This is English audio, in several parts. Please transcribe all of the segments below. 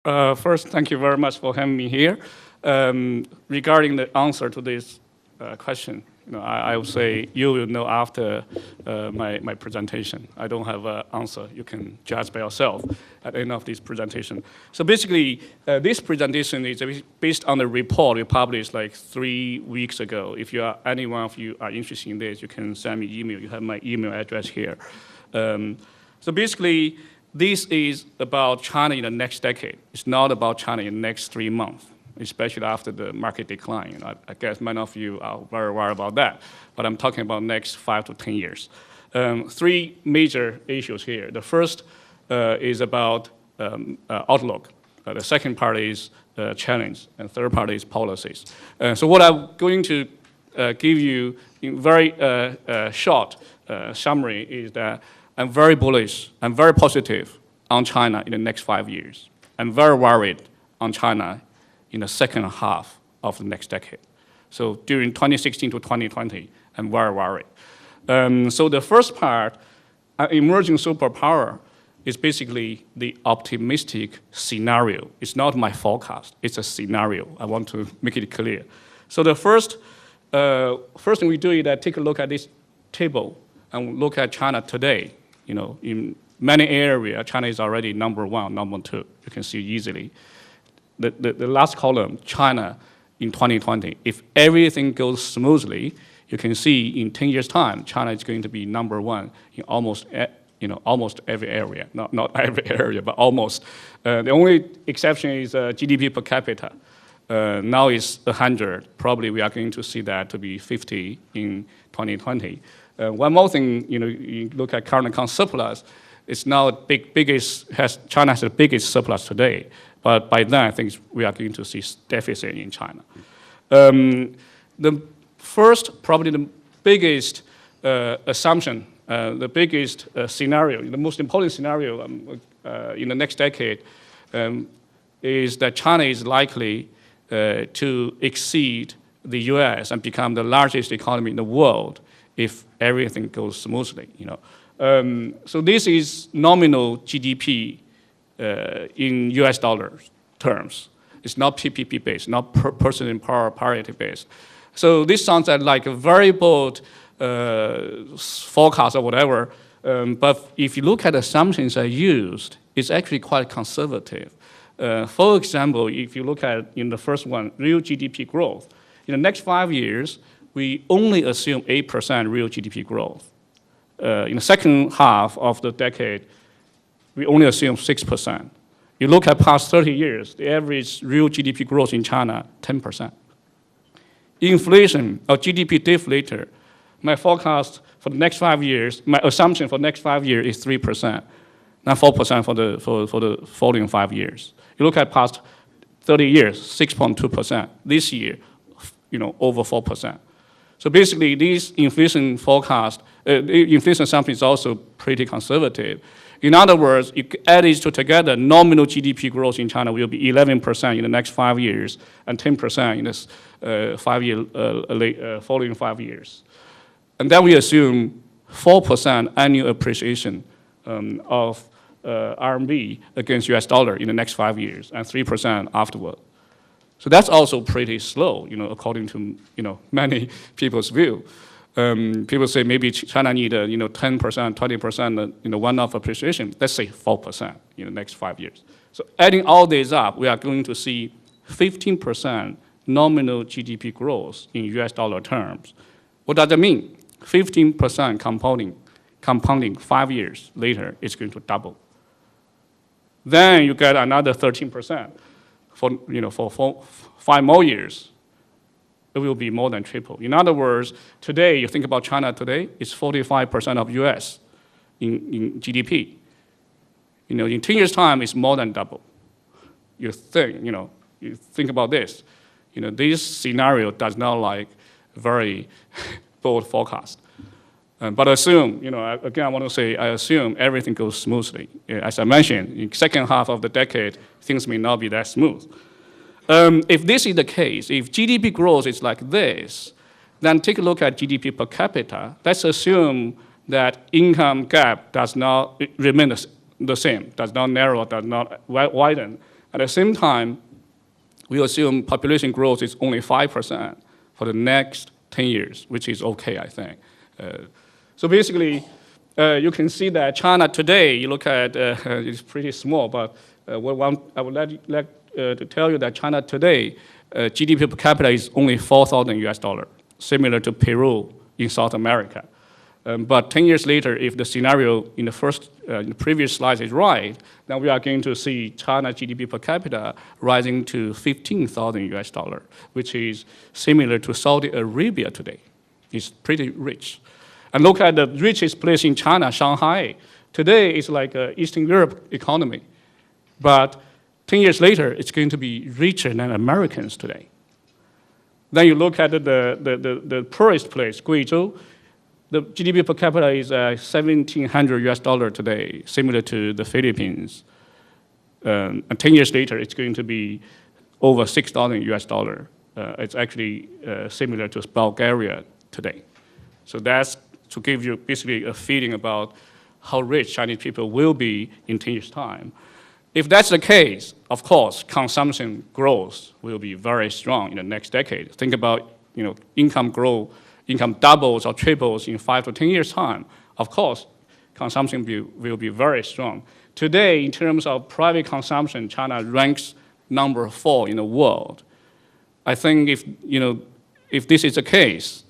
First, thank you very much for having me here. Regarding the answer to this question, I would say you will know after my presentation. I don't have an answer. You can judge by yourself at the end of this presentation. So basically, this presentation is based on the report we published like 3 weeks ago. If any one of you are interested in this, you can send me email. You have my email address here. So basically, this is about China in the next decade. It's not about China in the next 3 months, especially after the market decline. I guess many of you are very worried about that, but I'm talking about next 5 to 10 years. 3 major issues here. The first is about outlook. The second part is challenge, and third part is policies. So what I'm going to give you in very short summary is that I'm very bullish, I'm very positive on China in the next 5 years. I'm very worried on China in the second half of the next decade. So during 2016 to 2020, I'm very worried. So the first part, emerging superpower, is basically the optimistic scenario. It's not my forecast, it's a scenario. I want to make it clear. So the first thing we do is that take a look at this table and look at China today. In many areas, China is already number 1, number 2. You can see easily. The last column, China in 2020. If everything goes smoothly, you can see in 10 years' time, China is going to be number 1 in almost every area. Not every area, but almost. The only exception is GDP per capita. Now it's 100. Probably we are going to see that to be 50 in 2020. One more thing, you look at current account surplus, it's now China has the biggest surplus today. But by then, I think we are going to see deficit in China. The first, probably the biggest assumption, the biggest scenario, the most important scenario in the next decade is that China is likely to exceed the US and become the largest economy in the world if everything goes smoothly. So this is nominal GDP in US dollars terms. It's not PPP based, not purchasing power parity based. So this sounds like a very bold forecast or whatever, but if you look at the assumptions I used, it's actually quite conservative. For example, if you look at in the first one, real GDP growth, in the next 5 years, we only assume 8% real GDP growth. In the second half of the decade, we only assume 6%. You look at past 30 years, the average real GDP growth in China, 10%. Inflation or GDP deflator, my forecast for the next 5 years, my assumption for the next 5 years is 3%, not 4% for the following 5 years. You look at past 30 years, 6.2%. This year, over 4%. So basically, these inflation forecast, inflation assumption is also pretty conservative. In other words, you add these two together, nominal GDP growth in China will be 11% in the next 5 years and 10% in this following 5 years. And then we assume 4% annual appreciation of RMB against US dollar in the next 5 years and 3% afterward. So that's also pretty slow, according to many people's view. People say maybe China need 10%, 20% one-off appreciation. Let's say 4% in the next 5 years. So adding all these up, we are going to see 15% nominal GDP growth in US dollar terms. What does that mean? 15% compounding 5 years later, it's going to double. Then you get another 13%. For 5 more years, it will be more than triple. In other words, today, you think about China today, it's 45% of US in GDP. In 10 years' time, it's more than double. You think about this. This scenario does not like very bold forecast. But assume, again, I want to say, I assume everything goes smoothly. As I mentioned, in the second half of the decade, things may not be that smooth. If this is the case, if GDP growth is like this, then take a look at GDP per capita. Let's assume that income gap does not remain the same, does not narrow, does not widen. At the same time, we assume population growth is only 5% for the next 10 years, which is okay, I think. So basically, you can see that China today, you look at, it's pretty small, but I would like to tell you that China today, GDP per capita is only 4,000 US dollar, similar to Peru in South America. But 10 years later, if the scenario in the previous slide is right, then we are going to see China GDP per capita rising to 15,000 US dollar, which is similar to Saudi Arabia today. It's pretty rich. And look at the richest place in China, Shanghai. Today, it's like an Eastern Europe economy. But 10 years later, it's going to be richer than Americans today. Then you look at the poorest place, Guizhou. The GDP per capita is 1,700 US dollar today, similar to the Philippines. And 10 years later, it's going to be over 6,000 US dollar. It's actually similar to Bulgaria today. So that's to give you basically a feeling about how rich Chinese people will be in 10 years' time. If that's the case, of course, consumption growth will be very strong in the next decade. Think about, income growth, income doubles or triples in 5 to 10 years' time. Of course, consumption will be very strong. Today, in terms of private consumption, China ranks number 4 in the world. I think if this is the case,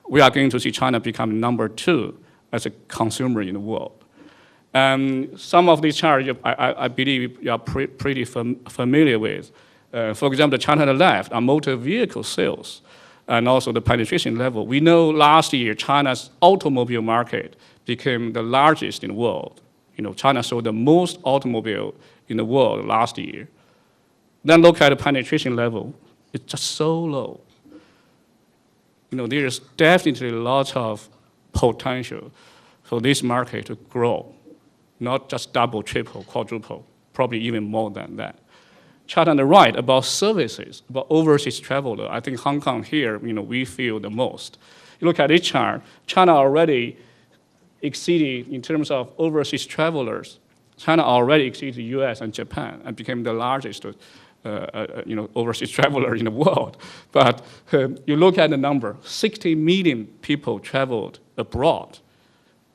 we are going to see China become number 2 as a consumer in the world. Some of these charts I believe you are pretty familiar with. For example, the chart on the left are motor vehicle sales and also the penetration level. We know last year China's automobile market became the largest in the world. China sold the most automobile in the world last year. Then look at the penetration level. It's just so low. There's definitely lots of potential for this market to grow, not just double, triple, quadruple, probably even more than that. Chart on the right about services, about overseas traveler. I think Hong Kong here, we feel the most. You look at this chart, China already exceeded, in terms of overseas travelers, China already exceeded the US and Japan and became the largest overseas traveler in the world. But you look at the number, 60 million people traveled abroad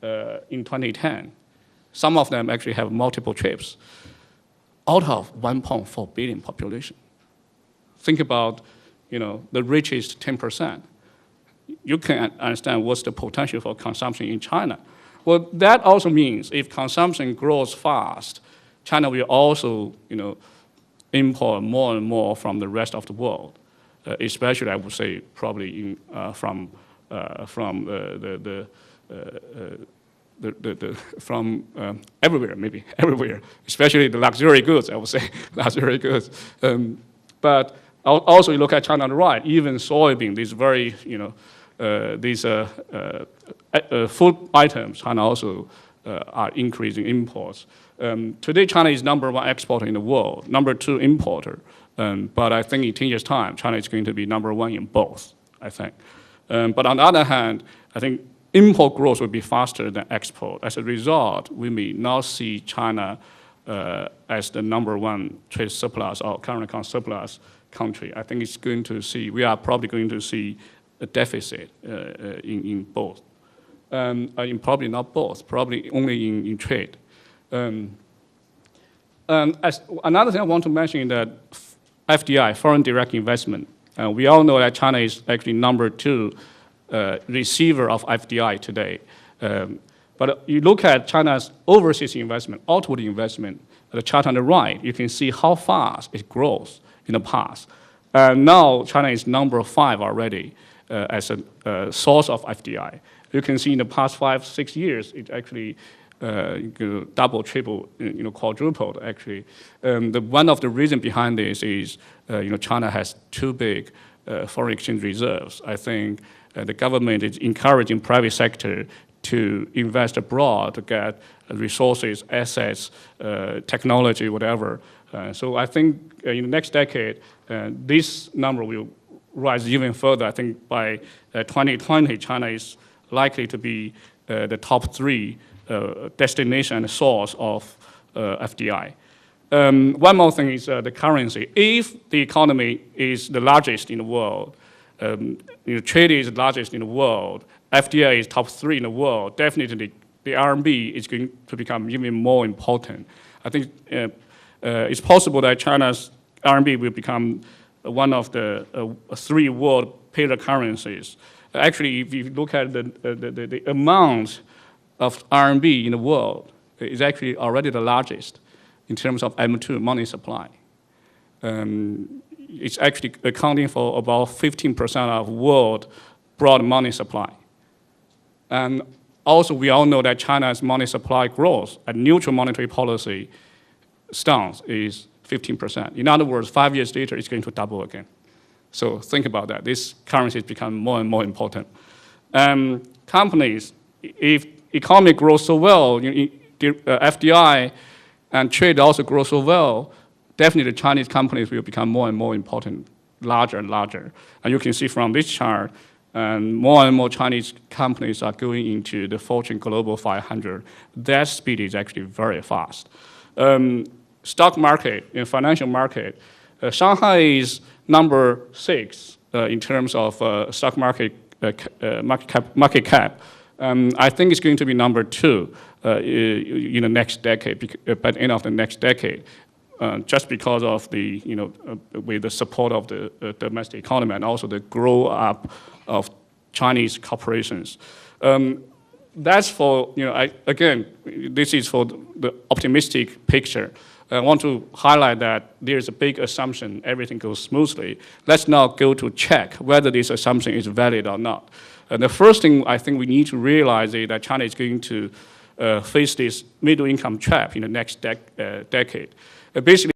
in 2010. Some of them actually have multiple trips out of 1.4 billion population. Think about, the richest 10%. You can understand what's the potential for consumption in China. Well, that also means if consumption grows fast, China will also, import more and more from the rest of the world, especially I would say probably from everywhere, maybe everywhere, especially the luxury goods. I would say luxury goods. But also you look at China on the right, even soybean, these very food items, China also are increasing imports. Today, China is number 1 exporter in the world, number 2 importer. But I think in 10 years' time, China is going to be number 1 in both, I think. But on the other hand, I think import growth will be faster than export. As a result, we may not see China as the number 1 trade surplus or current account surplus country. I think we are probably going to see a deficit in both. Probably not both, probably only in trade. As another thing I want to mention is that FDI, foreign direct investment. We all know that China is actually number 2 receiver of FDI today. But you look at China's overseas investment, outward investment, the chart on the right, you can see how fast it grows in the past. Now China is number 5 already as a source of FDI. You can see in the past 5-6 years, it actually double, triple, quadrupled actually. One of the reasons behind this is, China has too big foreign exchange reserves. I think the government is encouraging private sector to invest abroad to get resources, assets, technology, whatever. So I think in the next decade, this number will rise even further. I think by 2020, China is likely to be the top 3 destination and source of FDI. One more thing is the currency. If the economy is the largest in the world, trade is the largest in the world, FDI is top 3 in the world, definitely the RMB is going to become even more important. I think it's possible that China's RMB will become one of the 3 world pillar currencies. Actually, if you look at the amount of RMB in the world, it's actually already the largest in terms of M2 money supply. It's actually accounting for about 15% of world broad money supply. And also, we all know that China's money supply growth at neutral monetary policy stance is 15%. In other words, 5 years later, it's going to double again. So think about that. This currency has become more and more important. Companies, if economy grows so well, FDI and trade also grow so well, definitely Chinese companies will become more and more important, larger and larger. And you can see from this chart, and more Chinese companies are going into the Fortune Global 500. That speed is actually very fast. Stock market, financial market, Shanghai is number 6 in terms of stock market market cap. I think it's going to be number 2 in the next decade, by the end of the next decade, just because of the, with the support of the domestic economy and also the grow up of Chinese corporations. That's for, again, this is for the optimistic picture. I want to highlight that there's a big assumption everything goes smoothly. Let's now go to check whether this assumption is valid or not. The first thing I think we need to realize is that China is going to face this middle income trap in the next decade. Basically,